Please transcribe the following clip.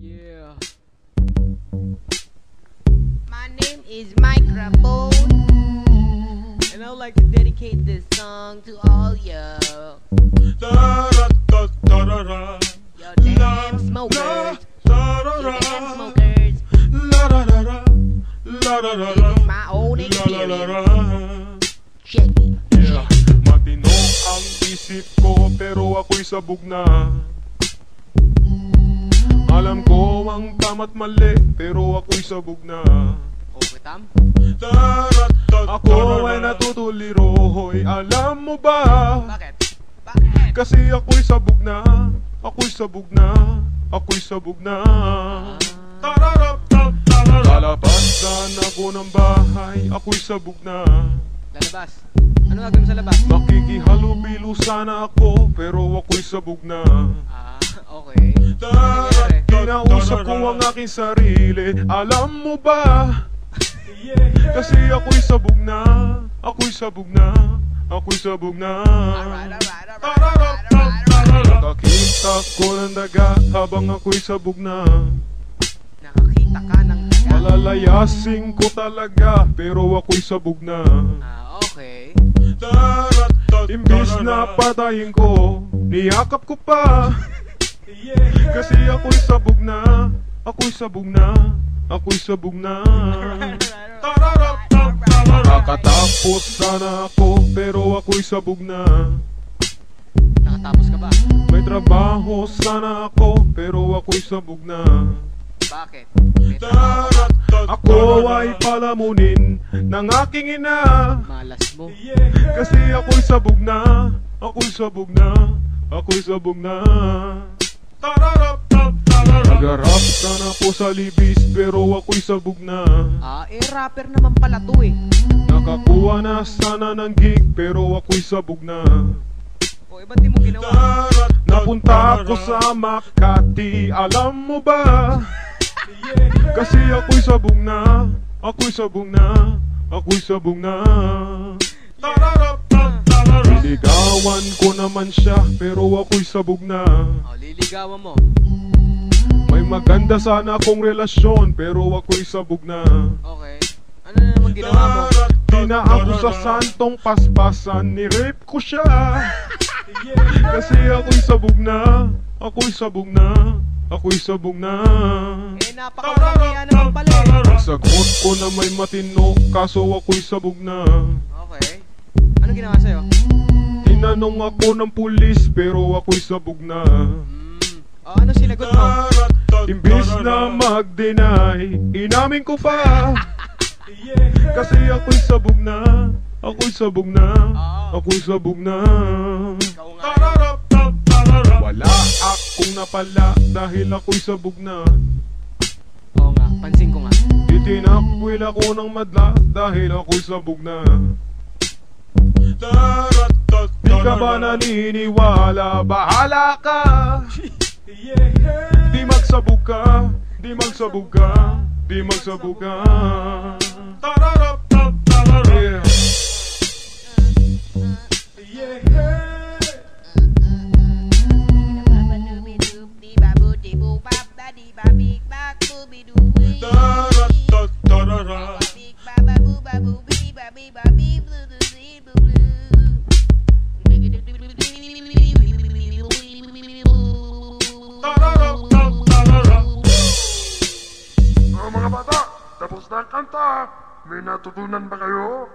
Yeah. My name is Microphone, and I would like to dedicate this song to all you. Yo, damn smokers. Yo, damn smokers. This is my own experience. Check it. Yeah. Matino ang isip ko pero ako'y sabog na. Alam ko ang tama't mali pero ako'y sabog na. Okay, Tam? Ako ay natutuliro, hoy, alam mo ba? Bakit? Bakit? Kasi ako'y sabog na. Ako'y sabog na. Ako'y sabog na. Lalabasan ako ng bahay, ako'y sabog na. Lalabas. Ano gagawin mo sa labas? Makikihalubilo sana ako pero ako'y sabog na. Okay. Ano nangyari? Kinausap ko ang aking sarili, alam mo ba? Kasi ako'y sabog na. Ako'y sabog na. Ako'y sabog na. Alright. Nakakita ko ng daga habang ako'y sabog na. Nakakita ka ng daga. Malalayasin ko talaga pero ako'y sabog na. Okay. Imbis na patayin ko, niyakap ko pa. Kasi ako'y sabog na. Ako'y sabog na. Ako'y sabog na. Nakatapos sana ako pero ako'y sabog na. Nakatapos ka ba? May trabaho sana ako pero ako'y sabog na. Bakit? May trabaho ka? Ako ay palamunin ng aking ina. Malas mo. Kasi ako'y sabog na. Ako'y sabog na. Ako'y sabog na. Nagarap sana po sa libis pero ako'y sabog na. Rapper naman pala to eh. Nakakuha na sana ng gig pero ako'y sabog na. Ba't di mo ginawa? Napunta ako sa Makati, alam mo ba? Kasi ako'y sabog na. Ako'y sabog na. Ako'y sabog na. Liligawan ko naman siya pero ako'y sabog na. Liligawan mo. May maganda sana akong relasyon pero ako'y sabog na. Okay. Ano na naman ginawa mo? Di na ako sa santong paspasan, ni-rape ko siya. Kasi ako'y sabog na. Ako'y sabog na. Ako'y sabog na. Napakawalang naman pala eh. Sagot ko na may matino kaso ako'y sabog na. Okay. Ano ginawa sa'yo? Tinanong ako ng pulis pero ako'y sabog na. Ano sinagot mo? Imbis na mag-deny, inamin ko pa. Kasi ako'y sabog na. Ako'y sabog na. Ako'y sabog na. Wala akong napala dahil ako'y sabog na. Oo nga, pansin ko nga. Itinakwil ako ng madla dahil ako'y sabog na. Di ka ba naniniwala? Bahala ka. Di magsabog ka. Di magsabog ka. Di magsabog ka. Mga bata, tapos na ang kanta. May natutunan ba kayo?